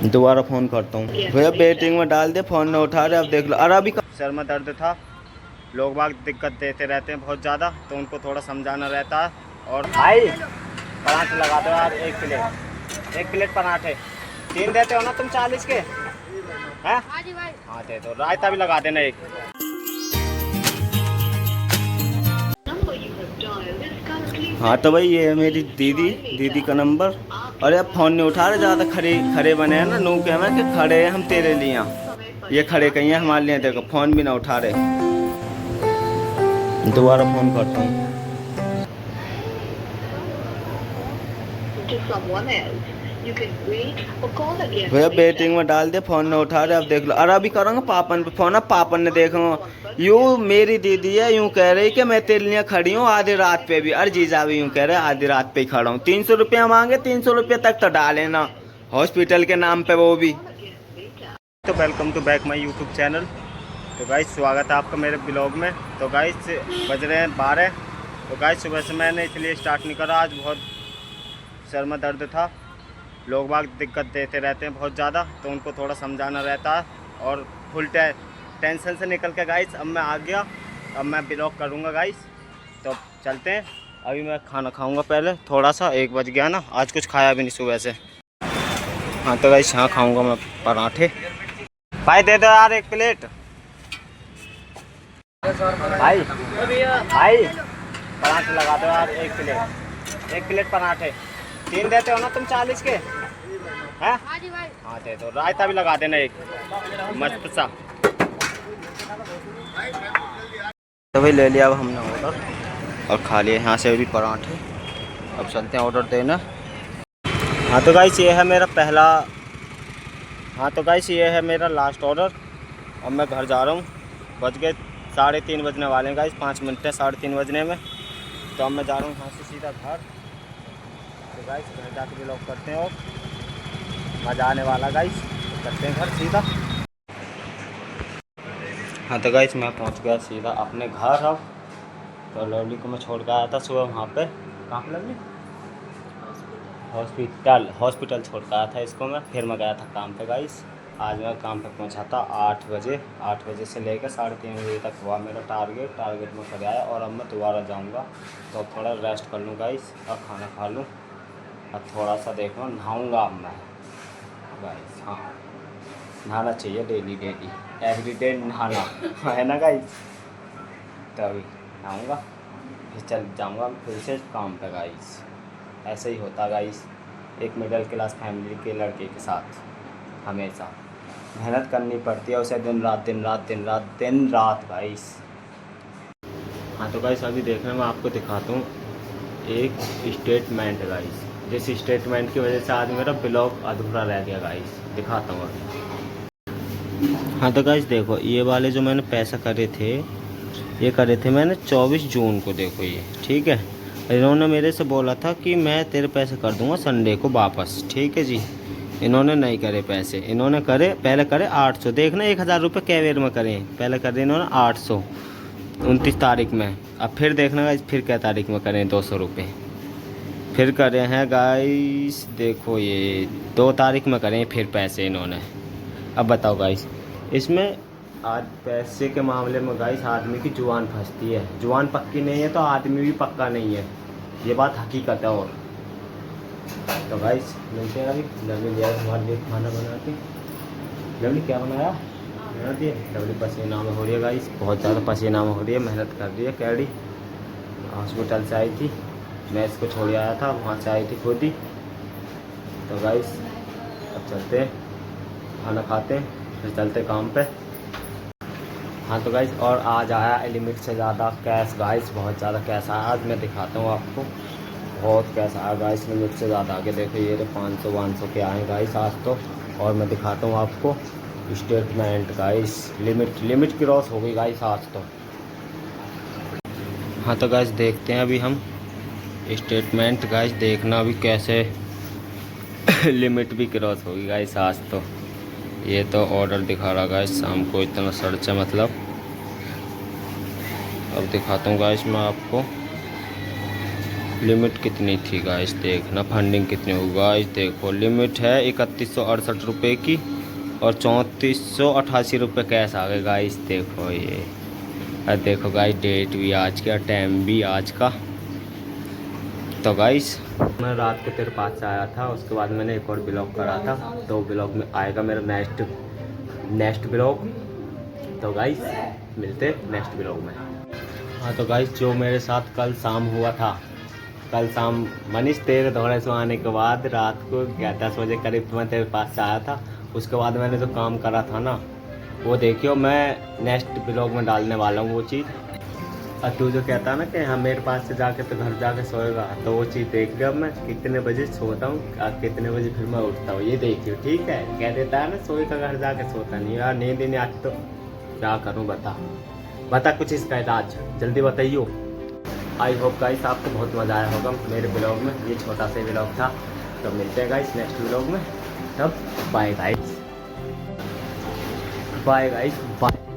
दोबारा फ़ोन करता हूँ भैया, वेटिंग में डाल दे, फ़ोन ना उठा रहे। अब देख लो, अरे अभी सर में दर्द था, लोग बाग दिक्कत देते रहते हैं बहुत ज़्यादा, तो उनको थोड़ा समझाना रहता है। और भाई पराठे लगा दो यार, एक प्लेट पराठे 3 देते हो ना तुम 40 के हैं? हाँ दे दो, रायता भी लगा देना एक। हाँ तो भाई ये है मेरी दीदी, दीदी का नंबर। अरे अब फ़ोन नहीं उठा रहे, ज़्यादा खड़े खड़े बने हैं ना, नू कह मैं कि खड़े हैं हम तेरे लिए यहाँ, ये खड़े कहीं हैं हमारे लिए, देखो फ़ोन भी ना उठा रहे। दोबारा फ़ोन करता हूँ भैया, वेटिंग में डाल दे, फ़ोन ना उठा रहे। अब देख लो, अरे अभी करूँगा पापन पे फ़ोन, अब पापन ने देखूँगा। यूँ मेरी दीदी है, यूँ कह रही कि मैं तेरे लिए खड़ी हूँ आधी रात पे भी, अरे जीजा भी यूँ कह रहे आधी रात पे ही खड़ा हूँ। 300 रुपया मांगे, 300 रुपये तक तो डाले ना, हॉस्पिटल के नाम पे वो भी। तो welcome to back my YouTube channel. तो गाइस स्वागत है आपका मेरे ब्लॉग में। तो गाइस बज रहे हैं 12। तो गाइस सुबह से मैंने इसलिए स्टार्ट नहीं करा, आज बहुत सर में दर्द था, लोग बाग दिक्कत देते रहते हैं बहुत ज़्यादा, तो उनको थोड़ा समझाना रहता है। और फुल टेंशन से निकल के गाइस अब मैं आ गया, अब मैं ब्लॉग करूँगा गाइस। तो चलते हैं, अभी मैं खाना खाऊँगा पहले थोड़ा सा, 1 बज गया ना, आज कुछ खाया भी नहीं सुबह से। हाँ तो गाइस यहाँ खाऊँगा मैं पराठे। भाई दे दो यार 1 प्लेट। भाई भाई पराठे लगा दो यार, 1 प्लेट पराठे 3 देते हो ना तुम 40 के हैं? हाँ दे दो, रायता भी लगा देना एक मस्त सा। तो भाई ले लिया अब हमने ऑर्डर और खा लिया यहाँ से भी पराठे। अब चलते हैं ऑर्डर देना। हाँ तो गाइस ये है मेरा पहला, हाँ तो गाइस ये है मेरा लास्ट ऑर्डर। अब मैं घर जा रहा हूँ, बज गए 3:30 बजने वाले हैं गाइस, 5 मिनट है 3:30 बजने में। तो अब मैं जा रहा हूँ यहाँ से सीधा घर। तो गाइस घर जाके ब्लॉग करते हैं और मज़ा आने वाला गाइस, तो करते हैं घर सीधा। हाँ तो गाइस मैं पहुँच गया सीधा अपने घर। अब तो लवली को मैं छोड़ के आया था सुबह वहाँ पे, कहाँ पे लवली? हॉस्पिटल छोड़ के आया था इसको मैं, फिर मैं गया था काम पे गाइस। आज मैं काम पे पहुंचा था 8 बजे। 8 बजे से लेकर 3:30 बजे तक हुआ मेरा टारगेट में कर आया। और अब मैं दोबारा जाऊंगा, तो अब थोड़ा रेस्ट कर लूँ गाइस और खाना खा लूँ। अब थोड़ा सा देखो नहाऊँगा अब मैं गाइस। हाँ नहाना चाहिए डेली एवरीडे नहाना है ना गाइस। तो अभी नहाऊँगा, फिर चल जाऊँगा फिर से काम पे गाइस। ऐसे ही होता गाइस एक मिडिल क्लास फैमिली के लड़के के साथ, हमेशा मेहनत करनी पड़ती है उसे, दिन रात गाइस। हाँ तो गाइस अभी देखना मैं आपको दिखाता हूँ एक स्टेटमेंट गाइस, जिस स्टेटमेंट की वजह से आज मेरा ब्लॉग अधूरा रह गया गाइस, दिखाता हूँ अभी। हाँ तो गाइस देखो, ये वाले जो मैंने पैसा करे थे, ये करे थे मैंने 24 जून को, देखो ये ठीक है। इन्होंने मेरे से बोला था कि मैं तेरे पैसे कर दूंगा संडे को वापस, ठीक है जी। इन्होंने नहीं करे पैसे, इन्होंने करे पहले करे 800, देखना 1000 रुपये कैवेर में करें, पहले करे इन्होंने 800 29 तारीख में। अब फिर देखना गाइस फिर क्या तारीख में करें 200 रुपये, फिर करे हैं गाइस देखो ये 2 तारीख में करें फिर पैसे इन्होंने। अब बताओ गाइस, इसमें आज पैसे के मामले में गाइस आदमी की जुबान फंसती है, जुबान पक्की नहीं है तो आदमी भी पक्का नहीं है, ये बात हकीकत है। और तो गाइस मिलते हैं अभी। लवली लिया हमारे लिए खाना बना के। लवली क्या बनाया? बना दिए। लवली पसीना में हो रही है गाइस, बहुत ज़्यादा पसीना में हो रही है, मेहनत कर रही है। कैडी हॉस्पिटल से आई थी, मैं इसको छोड़ आया था, वहाँ से आई थी खुद ही। तो गाइस अब चलते हैं, खाना खाते हैं, फिर चलते काम पे। हाँ तो गाइस और आज आया लिमिट से ज़्यादा कैश गाइस, बहुत ज़्यादा कैश आया आज, मैं दिखाता हूँ आपको। बहुत कैश आया गाइस लिमिट से ज़्यादा, आगे देखो ये 500 के आए गाइस आज तो। और मैं दिखाता हूँ आपको स्टेटमेंट गाइस, लिमिट क्रॉस हो गई गाइस आज तो। हाँ तो गाइस देखते हैं अभी हम स्टेटमेंट गाइस, देखना अभी कैसे लिमिट भी क्रॉस होगी गाइस आज तो। ये तो ऑर्डर दिखा रहा गाइस शाम को, इतना सर्च है मतलब। अब दिखाता हूँ गाइस मैं आपको लिमिट कितनी थी गाइस देखना, फंडिंग कितनी होगी गाइस देखो। लिमिट है 3168 रुपये की और 3488 रुपये कैश आ गए गाइस देखो ये। और देखो गाइस डेट भी आज का, टाइम भी आज का। तो गाइस मैं रात को तेरे पास से आया था, उसके बाद मैंने एक और ब्लॉग करा था, तो ब्लॉग में आएगा मेरा नेक्स्ट ब्लॉग। तो गाइस मिलते नेक्स्ट ब्लॉग में। हाँ तो गाइस जो मेरे साथ कल शाम हुआ था, कल शाम मनीष तेरे दौरे से आने के बाद रात को 10 बजे करीब मैं तेरे पास से आया था। उसके बाद मैंने जो काम करा था ना, वो देखियो मैं नेक्स्ट ब्लॉग में डालने वाला हूँ वो चीज़। और तू जो कहता ना कि हाँ मेरे पास से जाके तो घर जाके सोएगा, तो वो चीज़ देख लिया मैं कितने बजे सोता हूँ और कितने बजे फिर मैं उठता हूँ, ये देखियो ठीक है। कह देता है ना सोए का घर जाके सोता नहीं यार, नींद नहीं आज तो क्या करूँ बता कुछ इसका इलाज जल्दी बताइयो। आई होप गाइस आपको बहुत मज़ा आया होगा मेरे ब्लॉग में, ये छोटा सा ब्लॉग था। तो मिलते हैं गाइस नेक्स्ट ब्लॉग में, तब बाय गाइस, बाय।